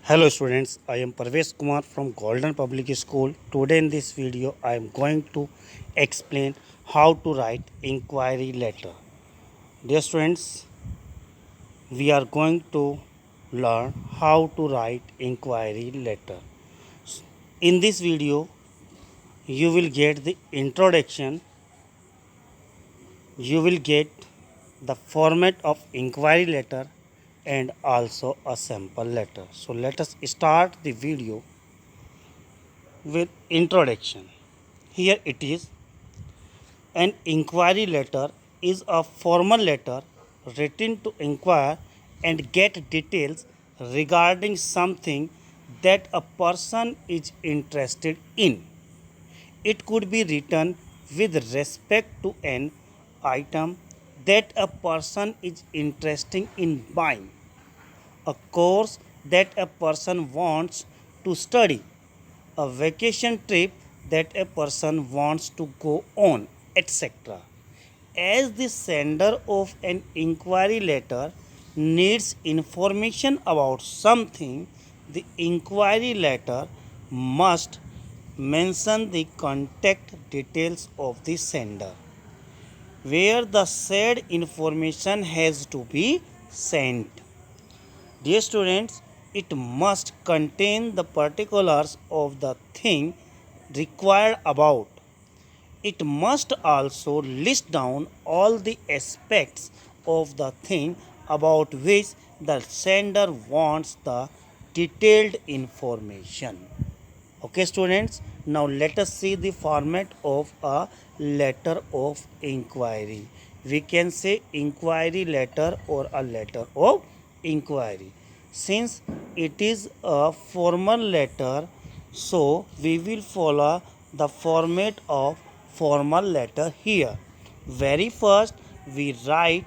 Hello students, I am Parvesh Kumar from Golden Public School. Today in this video I am going to explain how to write inquiry letter. Dear students, we are going to learn how to write inquiry letter. In this video you will get the introduction, you will get the format of inquiry letter and also a sample letter. So let us start the video with introduction. Here it is. An inquiry letter is a formal letter written to inquire and get details regarding something that a person is interested in. It could be written with respect to an item that a person is interested in buying, a course that a person wants to study, a vacation trip that a person wants to go on, etc. As the sender of an inquiry letter needs information about something, the inquiry letter must mention the contact details of the sender, where the said information has to be sent. Dear students, it must contain the particulars of the thing required about. It must also list down all the aspects of the thing about which the sender wants the detailed information. Okay, students, now let us see the format of a letter of inquiry. We can say inquiry letter or a letter of inquiry. Since it is a formal letter, so we will follow the format of formal letter here. Very first, we write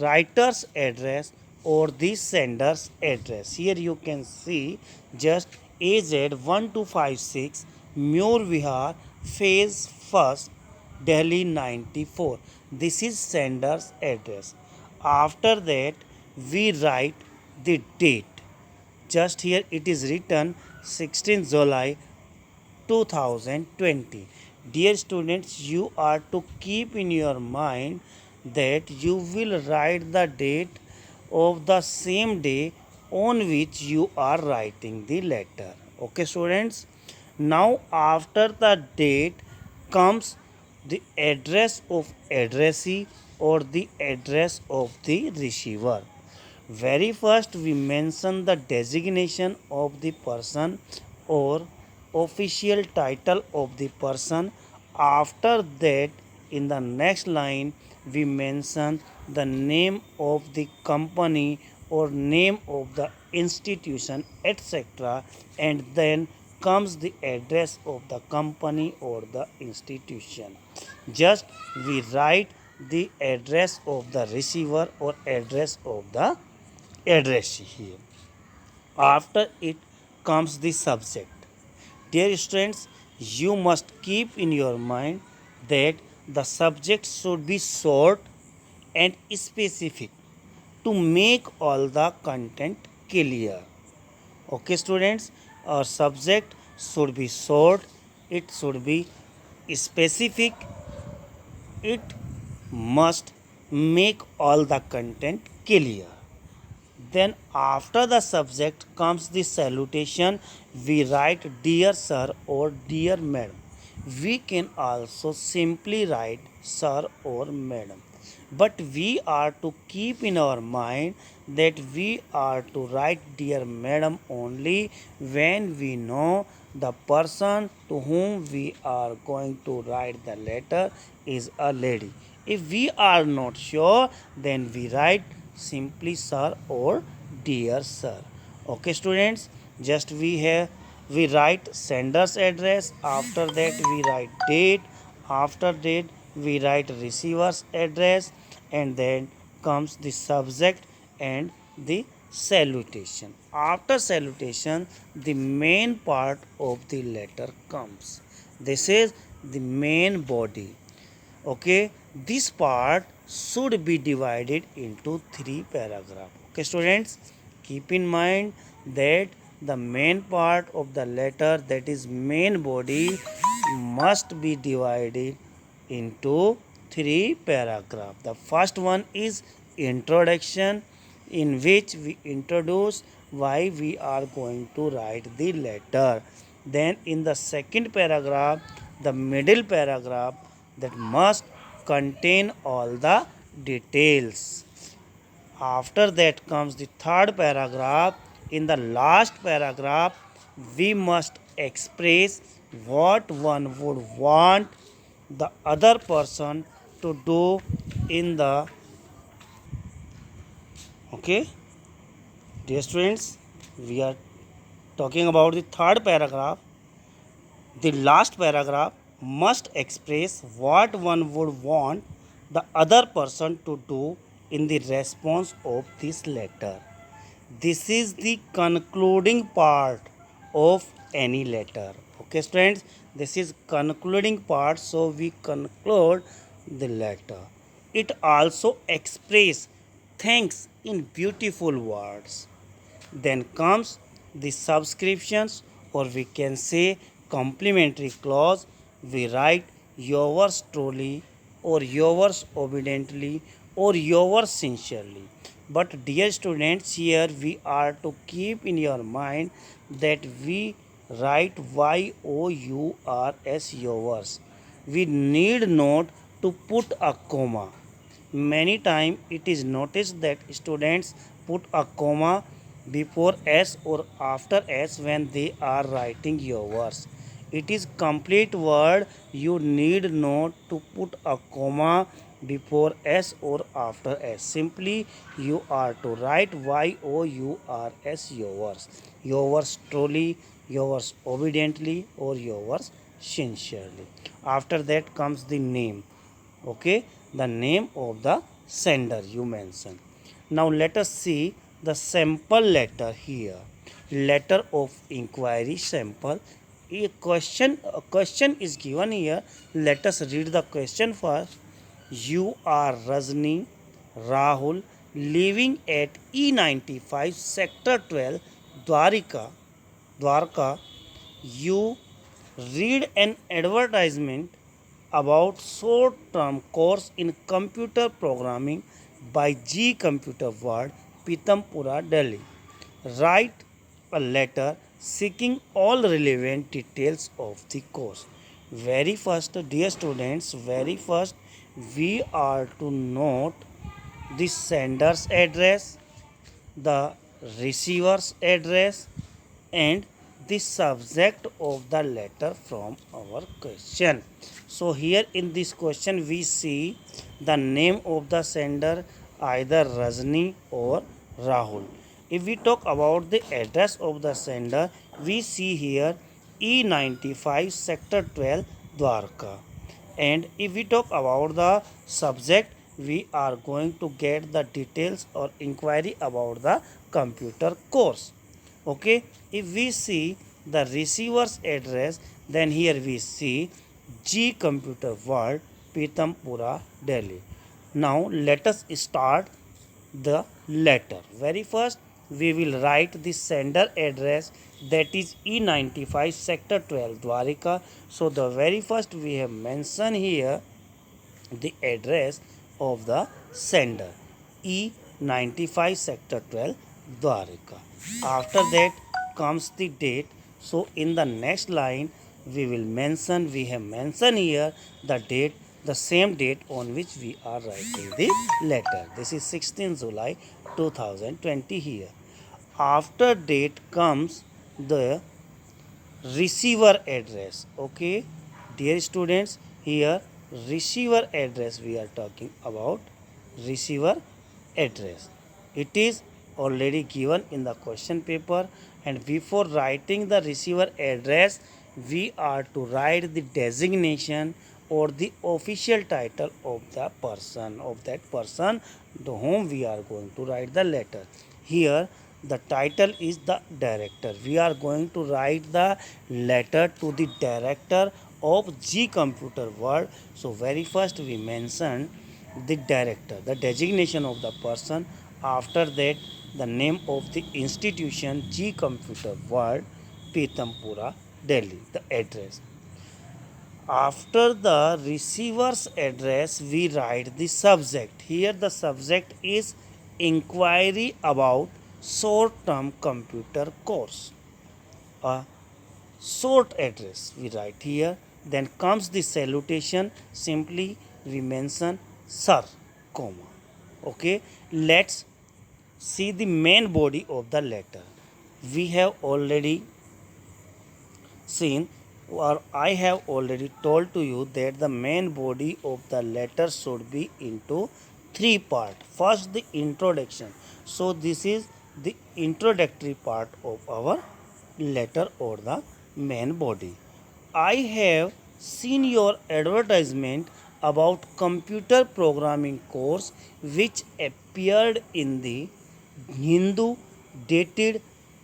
writer's address or the sender's address. Here you can see just AZ1256 Muir Vihar, Phase 1st, Delhi 94. This is sender's address. After that, we write the date. Just here it is written 16 July 2020. Dear students, you are to keep in your mind that you will write the date of the same day on which you are writing the letter. Okay, students. Now, after the date comes the address of addressee or the address of the receiver. Very first, we mention the designation of the person or official title of the person. After that, in the next line, we mention the name of the company or name of the institution, etc. And then comes the address of the company or the institution. Just we write the address of the receiver or address of the addressee here. After it comes the subject. Dear students, you must keep in your mind that the subject should be short and specific to make all the content clear. Okay, students, our subject should be short, it should be specific, it must make all the content clear. Then after the subject comes the salutation. We write dear sir or dear madam. We can also simply write sir or madam. But we are to keep in our mind that we are to write dear madam only when we know the person to whom we are going to write the letter is a lady. If we are not sure, then we write simply sir or dear sir. Okay, students, just we write sender's address. After that, we write date. After date, we write receiver's address, and then comes the subject and the salutation. After salutation, the main part of the letter comes. This is the main body. Okay, this part should be divided into three paragraphs. Okay, students, keep in mind that the main part of the letter, that is main body, must be divided into three paragraphs. The first one is introduction, in which we introduce why we are going to write the letter. Then in the second paragraph, the middle paragraph, that must contain all the details. After that comes the third paragraph. In the last paragraph, we must express what one would want the other person to do in the, okay, dear students, we are talking about the third paragraph. The last paragraph must express what one would want the other person to do in the response of this letter. This is the concluding part of any letter. Okay, students, this is concluding part, so we conclude the letter. It also express thanks in beautiful words. Then comes the subscriptions, or we can say complimentary clause. We write yours truly, or yours obediently, or yours sincerely. But dear students, here we are to keep in your mind that we write yours, yours. We need not to put a comma. Many times it is noticed that students put a comma before s or after s when they are writing your words. It is complete word. You need not to put a comma before s or after s. Simply you are to write yours, yours. Yours truly, yours obediently, or yours sincerely. After that comes the name. Okay, the name of the sender you mention. Now let us see the sample letter here. Letter of inquiry sample. A question is given here. Let us read the question first. You are Rajni Rahul living at E95 sector 12 Dwarka. You read an advertisement about short-term course in computer programming by G Computer World, Pitampura, Delhi. Write a letter seeking all relevant details of the course. Very first, dear students, very first we are to note the sender's address, the receiver's address, and the subject of the letter from our question. So here in this question we see the name of the sender, either Rajni or Rahul. If we talk about the address of the sender, we see here E95 sector 12 Dwarka. And if we talk about the subject, we are going to get the details or inquiry about the computer course. Okay, if we see the receiver's address, then here we see G Computer World, Pitampura, Delhi. Now let us start the letter. Very first we will write the sender address, that is E95 sector 12 Dwarika. So the very first we have mentioned here the address of the sender, E95 sector 12 Dwarika. After that comes the date. So in the next line we have mentioned here the date, the same date on which we are writing the letter. This is 16 July 2020 here. After date comes the receiver address. Okay, dear students, here receiver address we are talking about. Receiver address, it is already given in the question paper, and before writing the receiver address we are to write the designation or the official title of the person, of that person to whom we are going to write the letter. Here the title is the director. We are going to write the letter to the director of G Computer World. So very first we mention the director, the designation of the person. After that the name of the institution G Computer World, Pitampura, Delhi, the address. After the receiver's address, we write the subject. Here the subject is inquiry about short-term computer course. A short address we write here. Then comes the salutation. Simply we mention sir, comma. Okay. Let's see the main body of the letter. We have already seen, or I have already told to you that the main body of the letter should be into three parts. First, the introduction. So this is the introductory part of our letter or the main body. I have seen your advertisement about computer programming course which appeared in the Hindu dated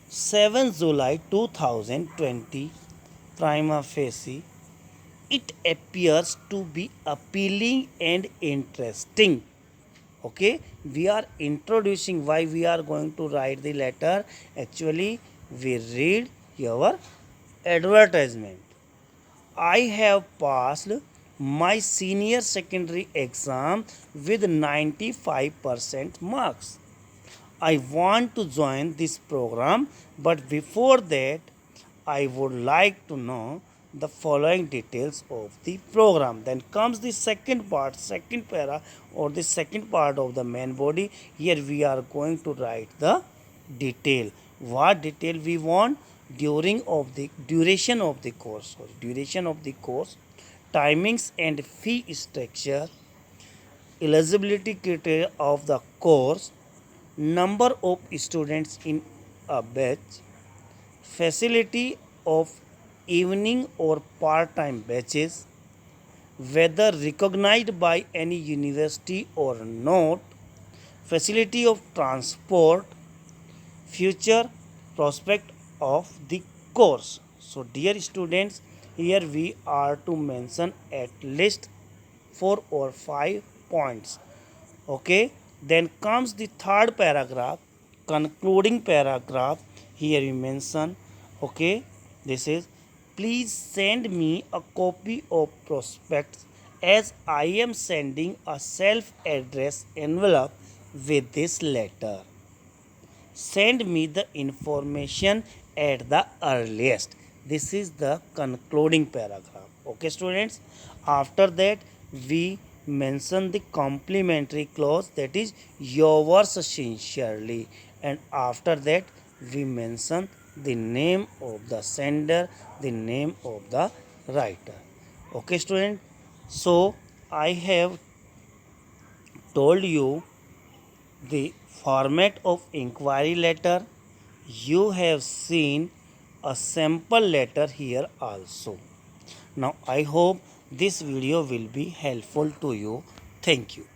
7 July 2020. Prima facie, it appears to be appealing and interesting. Okay, we are introducing why we are going to write the letter. Actually, we read your advertisement. I have passed my senior secondary exam with 95% marks. I want to join this program, but before that, I would like to know the following details of the program. Then comes the second part, second para, or the second part of the main body. Here we are going to write the detail. What detail we want? Duration of the course, timings and fee structure, eligibility criteria of the course, number of students in a batch, facility of evening or part-time batches, whether recognized by any university or not, facility of transport, future prospect of the course. So dear students, here we are to mention at least 4 or 5 points. Okay, then comes the third paragraph, concluding paragraph. Here we mention, okay, this is, please send me a copy of prospectus as I am sending a self-addressed envelope with this letter. Send me the information at the earliest. This is the concluding paragraph. Okay, students. After that, we mention the complementary clause, that is yours sincerely, and after that we mention the name of the sender, the name of the writer. Okay, student. So I have told you the format of inquiry letter. You have seen a sample letter here also. Now I hope this video will be helpful to you. Thank you.